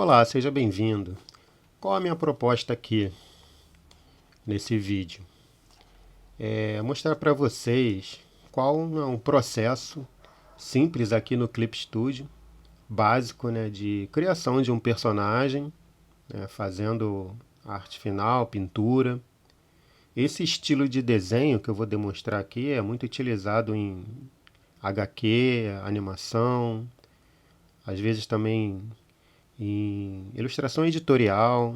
Olá, seja bem-vindo. Qual a minha proposta aqui nesse vídeo? É mostrar para vocês qual é um processo simples aqui no Clip Studio, básico, né, de criação de um personagem, né, fazendo arte final, pintura. Esse estilo de desenho que eu vou demonstrar aqui é muito utilizado em HQ, animação, às vezes também em ilustração editorial,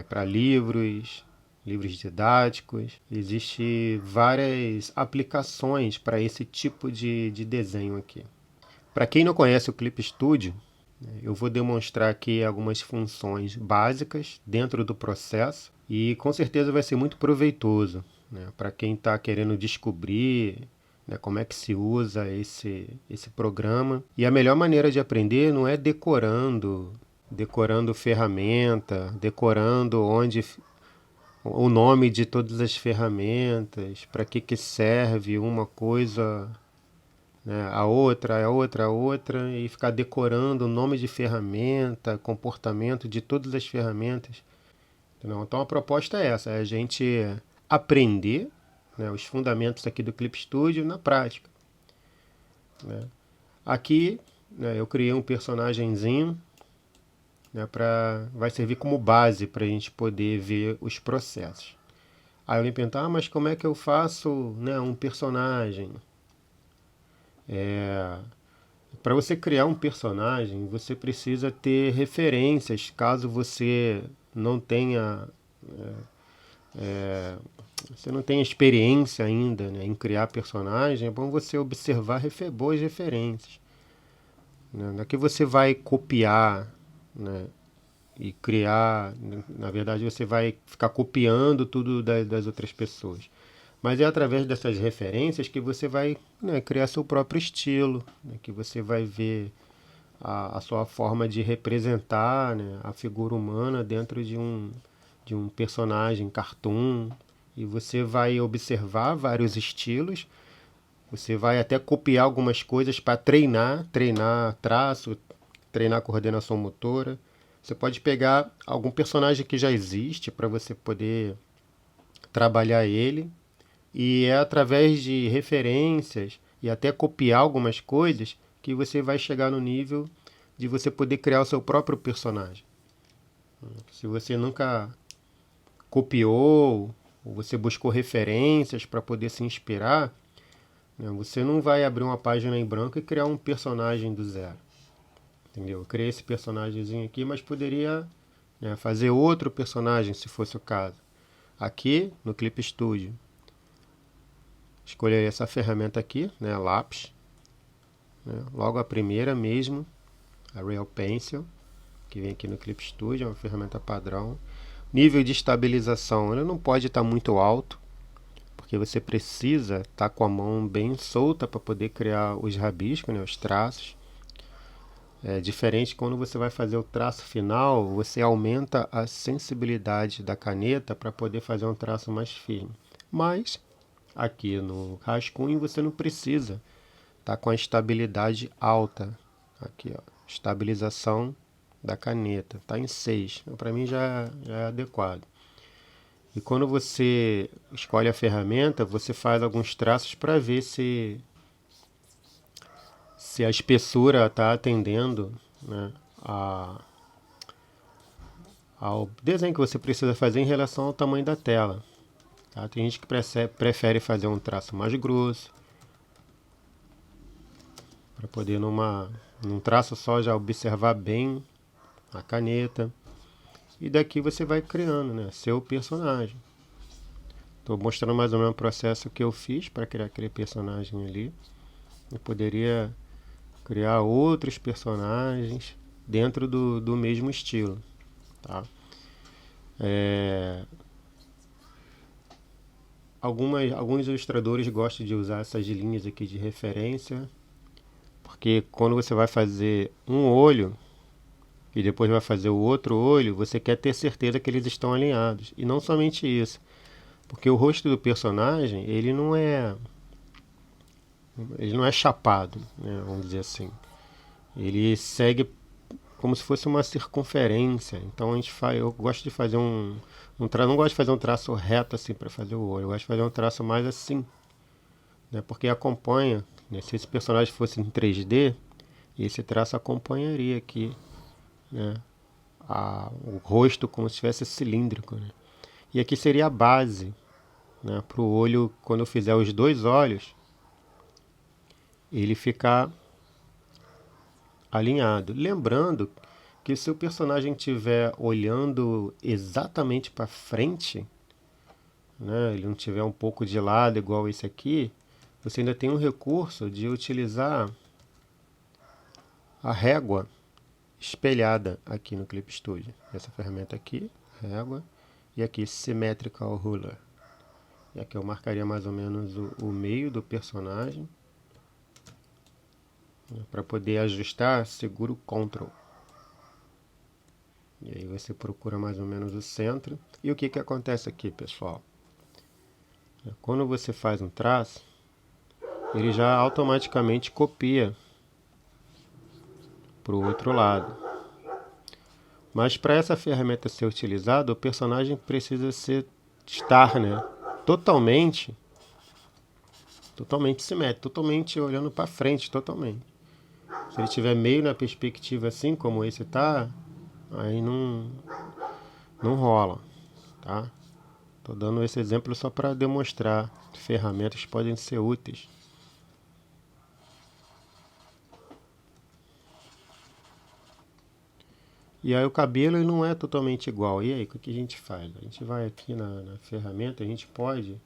para livros, livros didáticos. Existem várias aplicações para esse tipo de desenho aqui. Para quem não conhece o Clip Studio, eu vou demonstrar aqui algumas funções básicas dentro do processo e com certeza vai ser muito proveitoso, né, para quem está querendo descobrir, né, como é que se usa esse programa. E a melhor maneira de aprender não é decorando ferramenta, decorando o nome de todas as ferramentas, para que serve uma coisa, né, a outra, e ficar decorando o nome de ferramenta, comportamento de todas as ferramentas. Entendeu? Então a proposta é essa, é a gente aprender, né, os fundamentos aqui do Clip Studio na prática, né? Aqui, né, eu criei um personagemzinho, né, vai servir como base para a gente poder ver os processos. Aí eu me perguntar, mas como é que eu faço, né, um personagem? Para você criar um personagem, você precisa ter referências, caso não tenha, você não tenha experiência ainda, né, em criar personagem. É bom você observar boas referências, né? Não é que você vai copiar, né, e criar, na verdade você vai ficar copiando tudo das outras pessoas. Mas é através dessas referências que você vai, né, criar seu próprio estilo, né, que você vai ver a sua forma de representar, né, a figura humana dentro de um personagem cartoon. E você vai observar vários estilos, você vai até copiar algumas coisas para treinar traço, treinar coordenação motora. Você pode pegar algum personagem que já existe para você poder trabalhar ele, e é através de referências e até copiar algumas coisas que você vai chegar no nível de você poder criar o seu próprio personagem. Se você nunca copiou, ou você buscou referências para poder se inspirar, né, você não vai abrir uma página em branco e criar um personagem do zero. Entendeu? Eu criei esse personagemzinho aqui, mas poderia, né, fazer outro personagem se fosse o caso. Aqui no Clip Studio, escolher essa ferramenta aqui, né, lápis, né, logo a primeira mesmo, a Real Pencil, que vem aqui no Clip Studio, é uma ferramenta padrão. Nível de estabilização, ele não pode estar muito alto, porque você precisa estar com a mão bem solta para poder criar os rabiscos, né, os traços. É diferente quando você vai fazer o traço final, você aumenta a sensibilidade da caneta para poder fazer um traço mais firme. Mas aqui no rascunho você não precisa estar com a estabilidade alta. Aqui, ó, estabilização da caneta, está em 6. Para mim já é adequado. E quando você escolhe a ferramenta, você faz alguns traços para ver se a espessura está atendendo, né, ao desenho que você precisa fazer em relação ao tamanho da tela. Tá? Tem gente que prefere fazer um traço mais grosso, para poder num traço só já observar bem a caneta. E daqui você vai criando, né, seu personagem. Estou mostrando mais ou menos o processo que eu fiz para criar aquele personagem ali. Eu poderia criar outros personagens dentro do mesmo estilo. Tá? Alguns ilustradores gostam de usar essas linhas aqui de referência, porque quando você vai fazer um olho e depois vai fazer o outro olho, você quer ter certeza que eles estão alinhados. E não somente isso, porque o rosto do personagem, ele não é chapado, né, vamos dizer assim. Ele segue como se fosse uma circunferência. Então eu gosto de fazer não gosto de fazer um traço reto assim para fazer o olho. Eu gosto de fazer um traço mais assim, né? Porque acompanha, né? Se esse personagem fosse em 3D, esse traço acompanharia aqui, né? O rosto como se estivesse cilíndrico, né? E aqui seria a base, né? Para o olho, quando eu fizer os dois olhos, ele ficar alinhado. Lembrando que se o personagem estiver olhando exatamente para frente, né, ele não estiver um pouco de lado igual esse aqui, você ainda tem um recurso de utilizar a régua espelhada aqui no Clip Studio. Essa ferramenta aqui, régua, e aqui Symmetrical Ruler. E aqui eu marcaria mais ou menos o meio do personagem. Para poder ajustar, segura o Ctrl. E aí você procura mais ou menos o centro. E o que acontece aqui, pessoal? Quando você faz um traço, ele já automaticamente copia para o outro lado. Mas para essa ferramenta ser utilizada, o personagem precisa estar, né, totalmente simétrico, totalmente olhando para frente, totalmente. Se ele estiver meio na perspectiva assim, como esse está, aí não rola, tá? Estou dando esse exemplo só para demonstrar que ferramentas podem ser úteis. E aí o cabelo ele não é totalmente igual. E aí, o que a gente faz? A gente vai aqui na ferramenta, a gente pode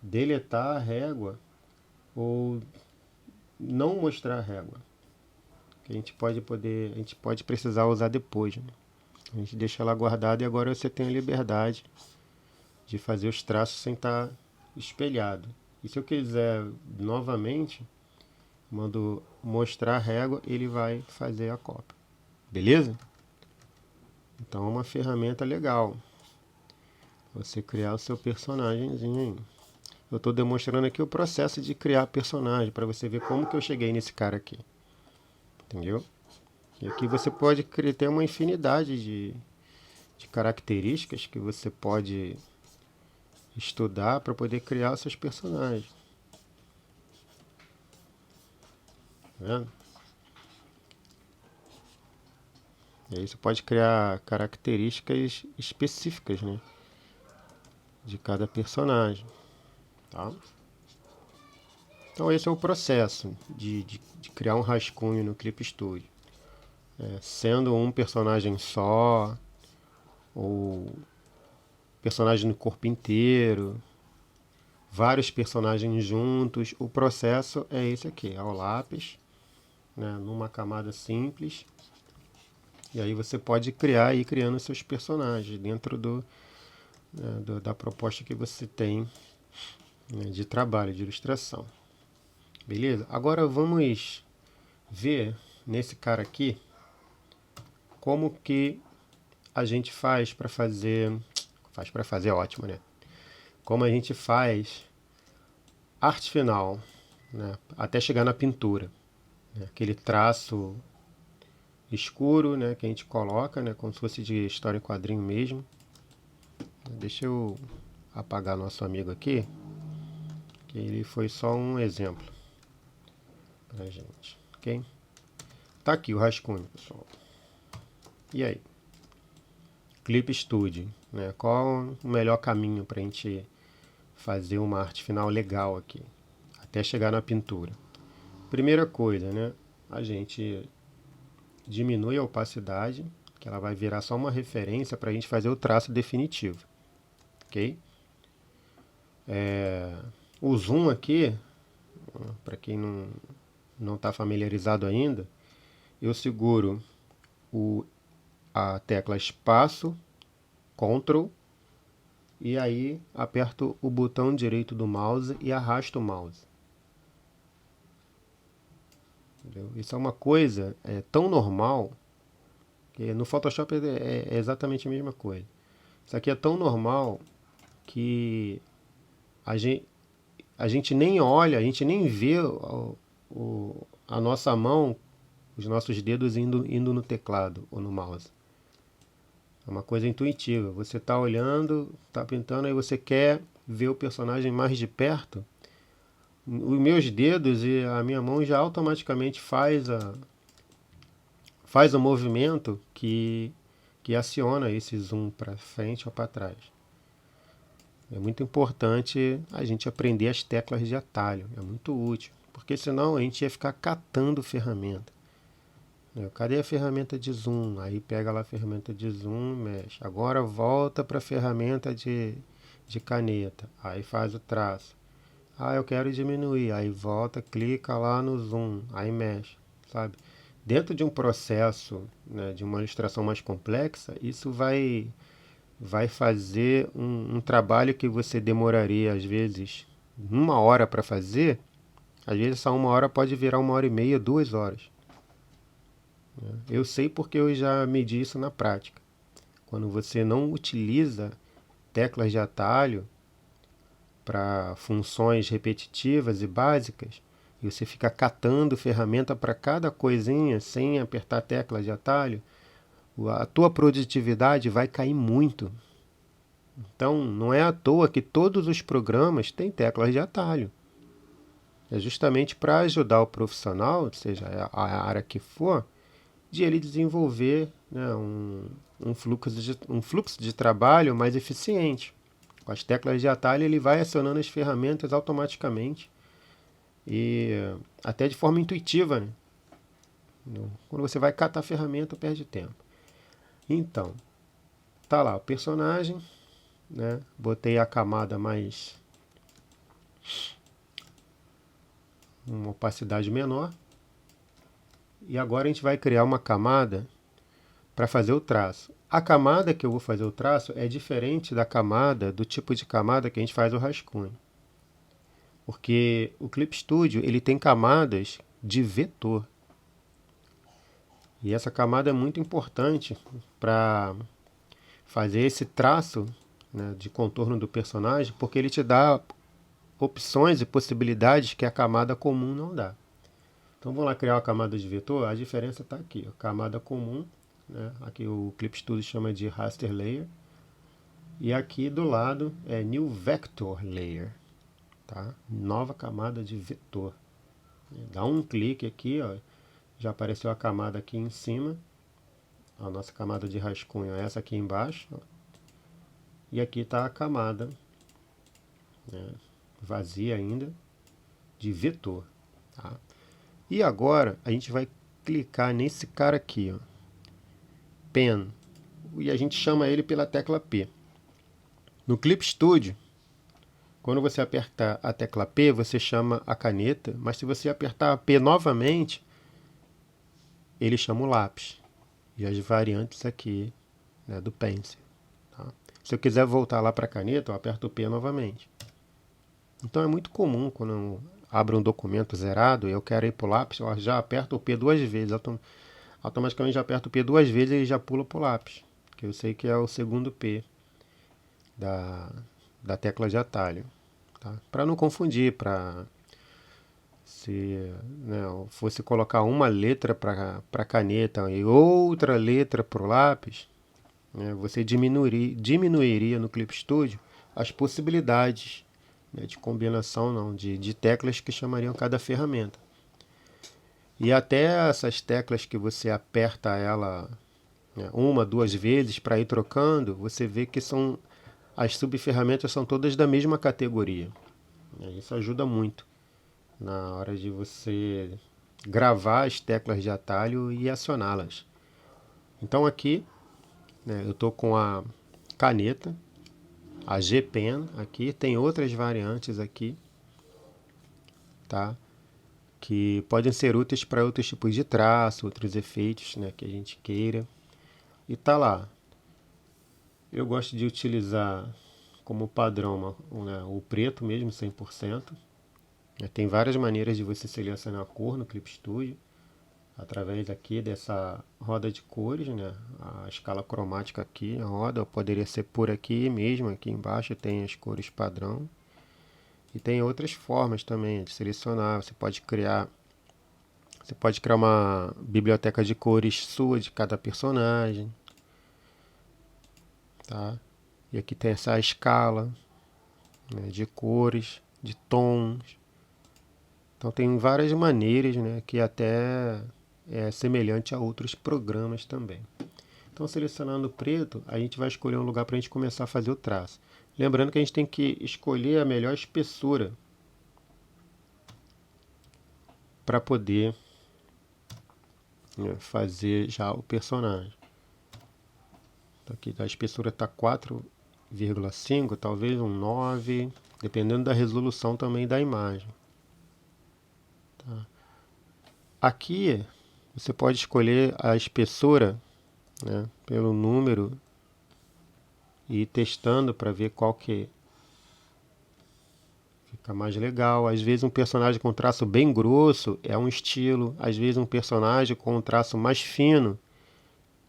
deletar a régua ou não mostrar a régua. Que a gente pode precisar usar depois, né? A gente deixa ela guardada e agora você tem a liberdade de fazer os traços sem estar espelhado. E se eu quiser novamente, mando mostrar a régua, ele vai fazer a cópia. Beleza? Então é uma ferramenta legal. Você criar o seu personagemzinho aí. Eu estou demonstrando aqui o processo de criar personagem, para você ver como que eu cheguei nesse cara aqui. Entendeu? E aqui você pode ter uma infinidade de características que você pode estudar para poder criar os seus personagens. Tá vendo? E aí você pode criar características específicas, né, de cada personagem. Tá? Então esse é o processo de criar um rascunho no Clip Studio. Sendo um personagem só, ou personagem no corpo inteiro, vários personagens juntos. O processo é esse aqui, é o lápis, né, numa camada simples. E aí você pode ir criando seus personagens dentro da proposta que você tem, né, de trabalho, de ilustração. Beleza? Agora vamos ver nesse cara aqui como que a gente faz para fazer... Faz para fazer, ótimo, né? Como a gente faz arte final, né, até chegar na pintura. Né? Aquele traço escuro, né, que a gente coloca, né, como se fosse de história em quadrinho mesmo. Deixa eu apagar nosso amigo aqui, que ele foi só um exemplo pra gente, ok? Tá aqui o rascunho, pessoal. E aí? Clip Studio, né? Qual o melhor caminho para a gente fazer uma arte final legal aqui, até chegar na pintura? Primeira coisa, né? A gente diminui a opacidade, que ela vai virar só uma referência para a gente fazer o traço definitivo, ok? O zoom aqui, para quem não está familiarizado ainda, eu seguro a tecla espaço, Ctrl, e aí aperto o botão direito do mouse e arrasto o mouse. Entendeu? Isso é uma coisa tão normal, que no Photoshop é exatamente a mesma coisa. Isso aqui é tão normal que a gente nem olha, a gente nem vê a nossa mão os nossos dedos indo no teclado ou no mouse. É uma coisa intuitiva. Você está olhando, está pintando, aí você quer ver o personagem mais de perto. Os meus dedos e a minha mão já automaticamente faz o movimento que aciona esse zoom para frente ou para trás. É muito importante a gente aprender as teclas de atalho. É muito útil. Porque senão a gente ia ficar catando ferramenta. Cadê a ferramenta de zoom? Aí pega lá a ferramenta de zoom, mexe. Agora volta para a ferramenta de caneta. Aí faz o traço. Eu quero diminuir. Aí volta, clica lá no zoom. Aí mexe, sabe? Dentro de um processo, né, de uma ilustração mais complexa, isso vai fazer um trabalho que você demoraria, às vezes, 1 hora para fazer. Às vezes essa 1 hora pode virar 1 hora e meia, 2 horas. Eu sei porque eu já medi isso na prática. Quando você não utiliza teclas de atalho para funções repetitivas e básicas, e você fica catando ferramenta para cada coisinha sem apertar teclas de atalho, a tua produtividade vai cair muito. Então, não é à toa que todos os programas têm teclas de atalho. É justamente para ajudar o profissional, seja a área que for, de ele desenvolver, né, um fluxo de trabalho mais eficiente. Com as teclas de atalho, ele vai acionando as ferramentas automaticamente e até de forma intuitiva, né? Quando você vai catar a ferramenta, perde tempo. Então, tá lá o personagem, né? Botei a camada mais uma opacidade menor. E agora a gente vai criar uma camada para fazer o traço. A camada que eu vou fazer o traço é diferente da camada, do tipo de camada que a gente faz o rascunho. Porque o Clip Studio ele tem camadas de vetor. E essa camada é muito importante para fazer esse traço, né, de contorno do personagem, porque ele te dá opções e possibilidades que a camada comum não dá. Então vamos lá criar uma camada de vetor, a diferença está aqui, camada comum, né? Aqui o Clip Studio chama de Raster Layer, e aqui do lado é New Vector Layer, tá? Nova camada de vetor. Dá um clique aqui, ó, já apareceu a camada aqui em cima, a nossa camada de rascunho é essa aqui embaixo, ó. E aqui está a camada, né, vazia ainda, de vetor, tá? E agora a gente vai clicar nesse cara aqui, ó, Pen, e a gente chama ele pela tecla P. No Clip Studio, quando você apertar a tecla P, você chama a caneta, mas se você apertar a P novamente, ele chama o lápis. E as variantes aqui, né, do Pencil. Tá? Se eu quiser voltar lá para a caneta, eu aperto o P novamente. Então é muito comum quando eu abro um documento zerado e eu quero ir para o lápis, eu já aperto o P 2 vezes. Automaticamente já aperto o P 2 vezes e ele já pula para o lápis. Que eu sei que é o segundo P da tecla de atalho. Tá? Para não confundir, se, né, eu fosse colocar uma letra para a caneta e outra letra para o lápis, né, você diminuiria no Clip Studio as possibilidades, né, de combinação de teclas que chamariam cada ferramenta. E até essas teclas que você aperta ela, né, 1, 2 vezes para ir trocando, você vê que as subferramentas são todas da mesma categoria. Isso ajuda muito na hora de você gravar as teclas de atalho e acioná-las. Então aqui, né, eu estou com a caneta, a G-Pen aqui, tem outras variantes aqui, tá? Que podem ser úteis para outros tipos de traço, outros efeitos, né, que a gente queira. E tá lá. Eu gosto de utilizar como padrão, né, o preto mesmo, 100%. Tem várias maneiras de você selecionar a cor no Clip Studio, através aqui dessa roda de cores, né? A escala cromática aqui, a roda poderia ser por aqui mesmo, aqui embaixo tem as cores padrão. E tem outras formas também de selecionar, você pode criar Você pode criar uma biblioteca de cores sua de cada personagem, tá? E aqui tem essa escala, né, de cores, de tons. Então tem várias maneiras, né, que até é semelhante a outros programas também. Então, selecionando preto, a gente vai escolher um lugar para a gente começar a fazer o traço. Lembrando que a gente tem que escolher a melhor espessura para poder, né, fazer já o personagem. Então, aqui a espessura está 4,5, talvez um 9, dependendo da resolução também da imagem. Tá? Aqui você pode escolher a espessura, né, pelo número e ir testando para ver qual que fica mais legal. Às vezes um personagem com traço bem grosso é um estilo, às vezes um personagem com um traço mais fino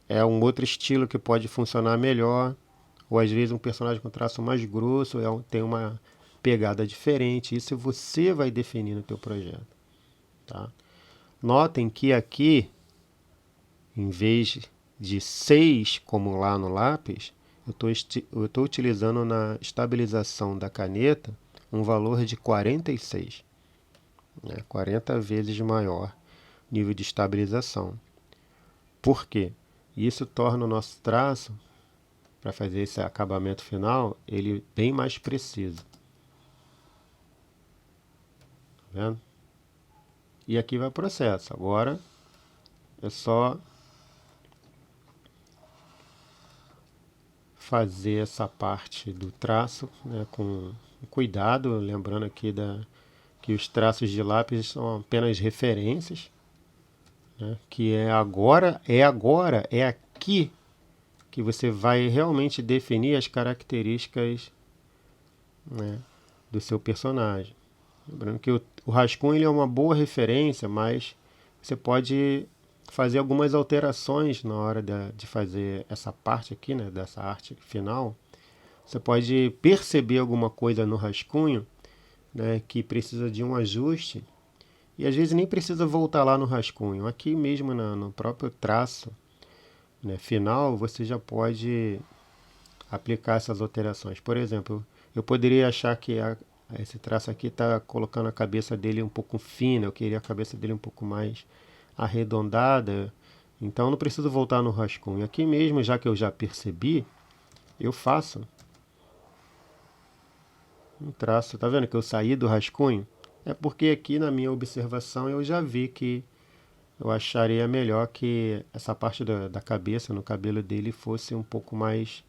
é um outro estilo que pode funcionar melhor, ou às vezes um personagem com traço mais grosso tem uma pegada diferente. Isso você vai definir no teu projeto, tá? Notem que aqui, em vez de 6 como lá no lápis, eu estou utilizando na estabilização da caneta um valor de 46, né? 40 vezes maior nível de estabilização. Por quê? Isso torna o nosso traço, para fazer esse acabamento final, ele bem mais preciso. Tá vendo? E aqui vai o processo. Agora é só fazer essa parte do traço, né, com cuidado, lembrando aqui que os traços de lápis são apenas referências, né, que é aqui que você vai realmente definir as características, né, do seu personagem. Lembrando que o rascunho ele é uma boa referência, mas você pode fazer algumas alterações na hora de fazer essa parte aqui, né, dessa arte final. Você pode perceber alguma coisa no rascunho, né, que precisa de um ajuste, e às vezes nem precisa voltar lá no rascunho. Aqui mesmo no próprio traço, né, final, você já pode aplicar essas alterações. Por exemplo, eu poderia achar que esse traço aqui está colocando a cabeça dele um pouco fina, eu queria a cabeça dele um pouco mais arredondada, então não preciso voltar no rascunho. Aqui mesmo, já que eu já percebi, eu faço um traço. Tá vendo que eu saí do rascunho? É porque aqui na minha observação eu já vi que eu acharia melhor que essa parte da cabeça, no cabelo dele, fosse um pouco mais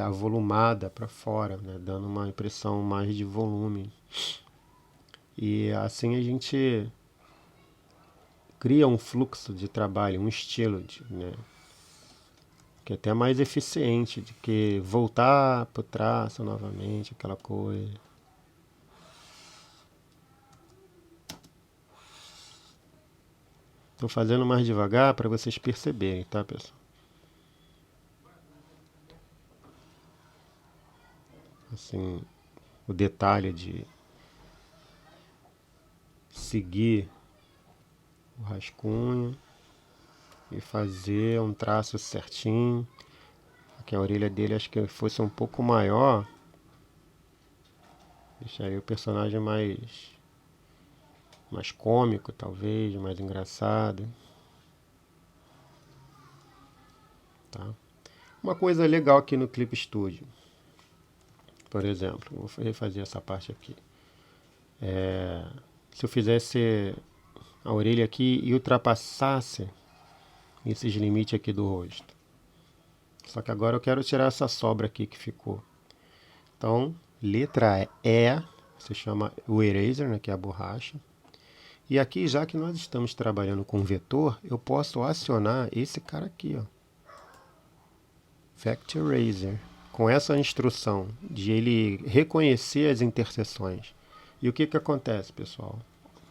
avolumada para fora, né, dando uma impressão mais de volume. E assim a gente cria um fluxo de trabalho, um estilo, né, que é até mais eficiente do que voltar para o traço novamente, aquela coisa. Estou fazendo mais devagar para vocês perceberem, tá, pessoal? Assim, o detalhe de seguir o rascunho e fazer um traço certinho. Aqui a orelha dele acho que fosse um pouco maior, deixaria o personagem mais cômico, talvez, mais engraçado, tá? Uma coisa legal aqui no Clip Studio, por exemplo, vou refazer essa parte aqui. Se eu fizesse a orelha aqui e ultrapassasse esses limites aqui do rosto. Só que agora eu quero tirar essa sobra aqui que ficou. Então, letra E, se chama o eraser, né, que é a borracha. E aqui, já que nós estamos trabalhando com vetor, eu posso acionar esse cara aqui, ó, Vector Eraser, com essa instrução de ele reconhecer as interseções. E o que acontece, pessoal?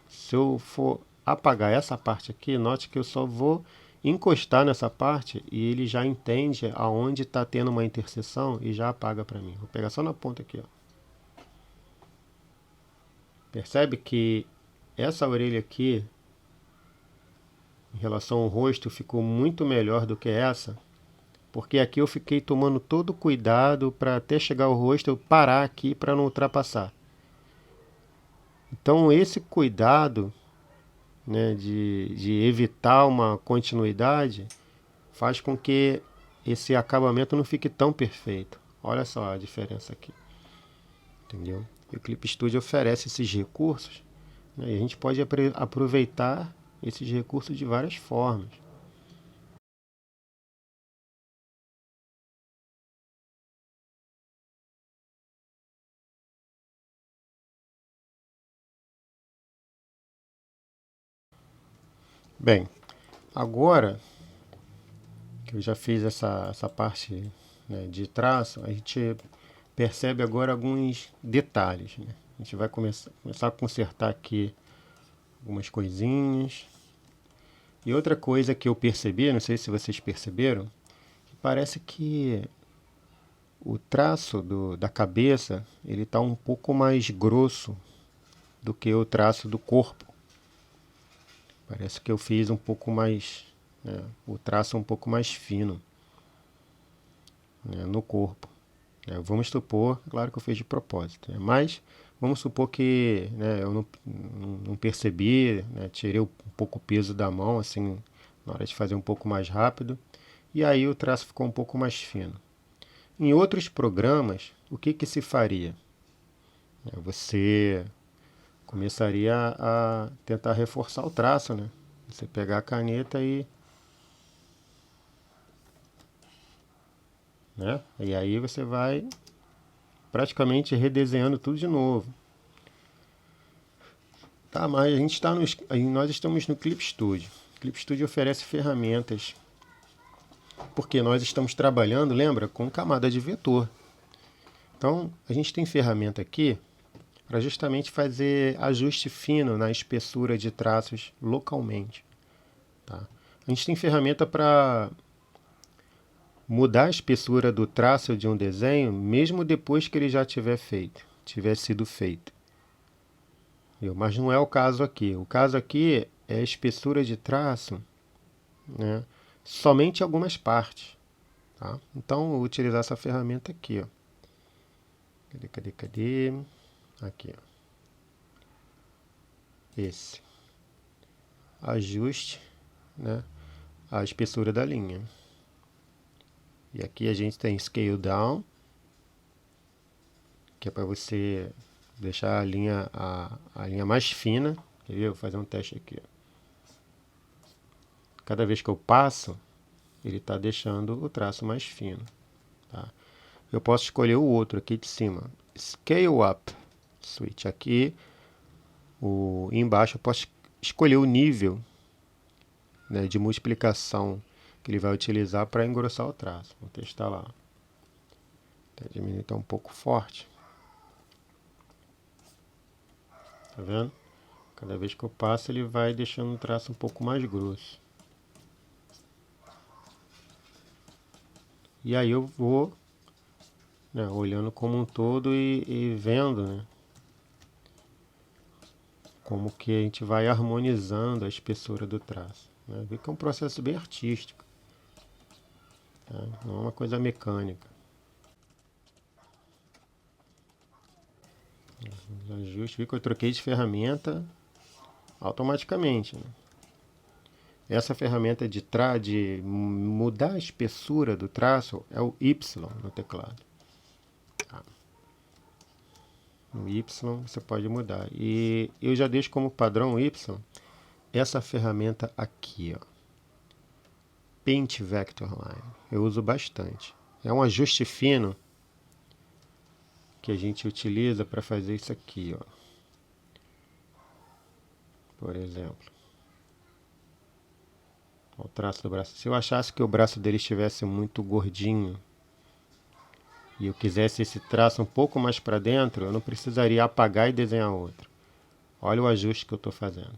Se eu for apagar essa parte aqui, note que eu só vou encostar nessa parte e ele já entende aonde está tendo uma interseção e já apaga para mim. Vou pegar só na ponta aqui, ó. Percebe que essa orelha aqui em relação ao rosto ficou muito melhor do que essa, porque aqui eu fiquei tomando todo o cuidado para até chegar ao rosto eu parar aqui para não ultrapassar. Então esse cuidado, né, de evitar uma continuidade faz com que esse acabamento não fique tão perfeito. Olha só a diferença aqui, entendeu? E o Clip Studio oferece esses recursos, né, e a gente pode aproveitar esses recursos de várias formas. Bem, agora que eu já fiz essa parte, né, de traço, a gente percebe agora alguns detalhes, né? A gente vai começar a consertar aqui algumas coisinhas. E outra coisa que eu percebi, não sei se vocês perceberam, parece que o traço da cabeça ele está um pouco mais grosso do que o traço do corpo. Parece que eu fiz um pouco mais, né, o traço um pouco mais fino, né, no corpo. Vamos supor, claro que eu fiz de propósito, né, mas vamos supor que, né, eu não percebi, né, tirei um pouco o peso da mão, assim, na hora de fazer um pouco mais rápido, e aí o traço ficou um pouco mais fino. Em outros programas, o que se faria? Você começaria a tentar reforçar o traço, né? Você pegar a caneta né? E aí você vai praticamente redesenhando tudo de novo. Tá, mas a gente está nós estamos no Clip Studio. O Clip Studio oferece ferramentas, porque nós estamos trabalhando, lembra, com camada de vetor. Então, a gente tem ferramenta aqui para justamente fazer ajuste fino na espessura de traços localmente. Tá? A gente tem ferramenta para mudar a espessura do traço de um desenho, mesmo depois que ele já tiver sido feito. Mas não é o caso aqui. O caso aqui é a espessura de traço, né, somente algumas partes. Tá? Então, eu vou utilizar essa ferramenta aqui. Ó. Cadê? Aqui. Ó. Esse. Ajuste, né, a espessura da linha. E aqui a gente tem Scale Down, que é para você deixar a linha mais fina. Quer ver? Vou fazer um teste aqui. Cada vez que eu passo, ele está deixando o traço mais fino. Tá? Eu posso escolher o outro aqui de cima. Scale Up. Switch aqui. Embaixo eu posso escolher o nível, né, de multiplicação que ele vai utilizar para engrossar o traço. Vou testar lá. Até diminuir, está um pouco forte. Tá vendo? Cada vez que eu passo, ele vai deixando o traço um pouco mais grosso. E aí eu vou, né, olhando como um todo e vendo, né, como que a gente vai harmonizando a espessura do traço. Né? Vê que é um processo bem artístico. Tá? Não é uma coisa mecânica. Ajuste, vê que eu troquei de ferramenta automaticamente. Né? Essa ferramenta de mudar a espessura do traço é o Y no teclado. Tá. No Y você pode mudar. E eu já deixo como padrão Y essa ferramenta aqui, ó. Paint Vector Line. Eu uso bastante. É um ajuste fino que a gente utiliza para fazer isso aqui, ó. Por exemplo. O traço do braço. Se eu achasse que o braço dele estivesse muito gordinho e eu quisesse esse traço um pouco mais para dentro, eu não precisaria apagar e desenhar outro. Olha o ajuste que eu estou fazendo.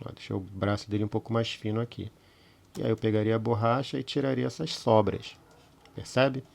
Ó, deixei o braço dele um pouco mais fino aqui. E aí eu pegaria a borracha e tiraria essas sobras. Percebe?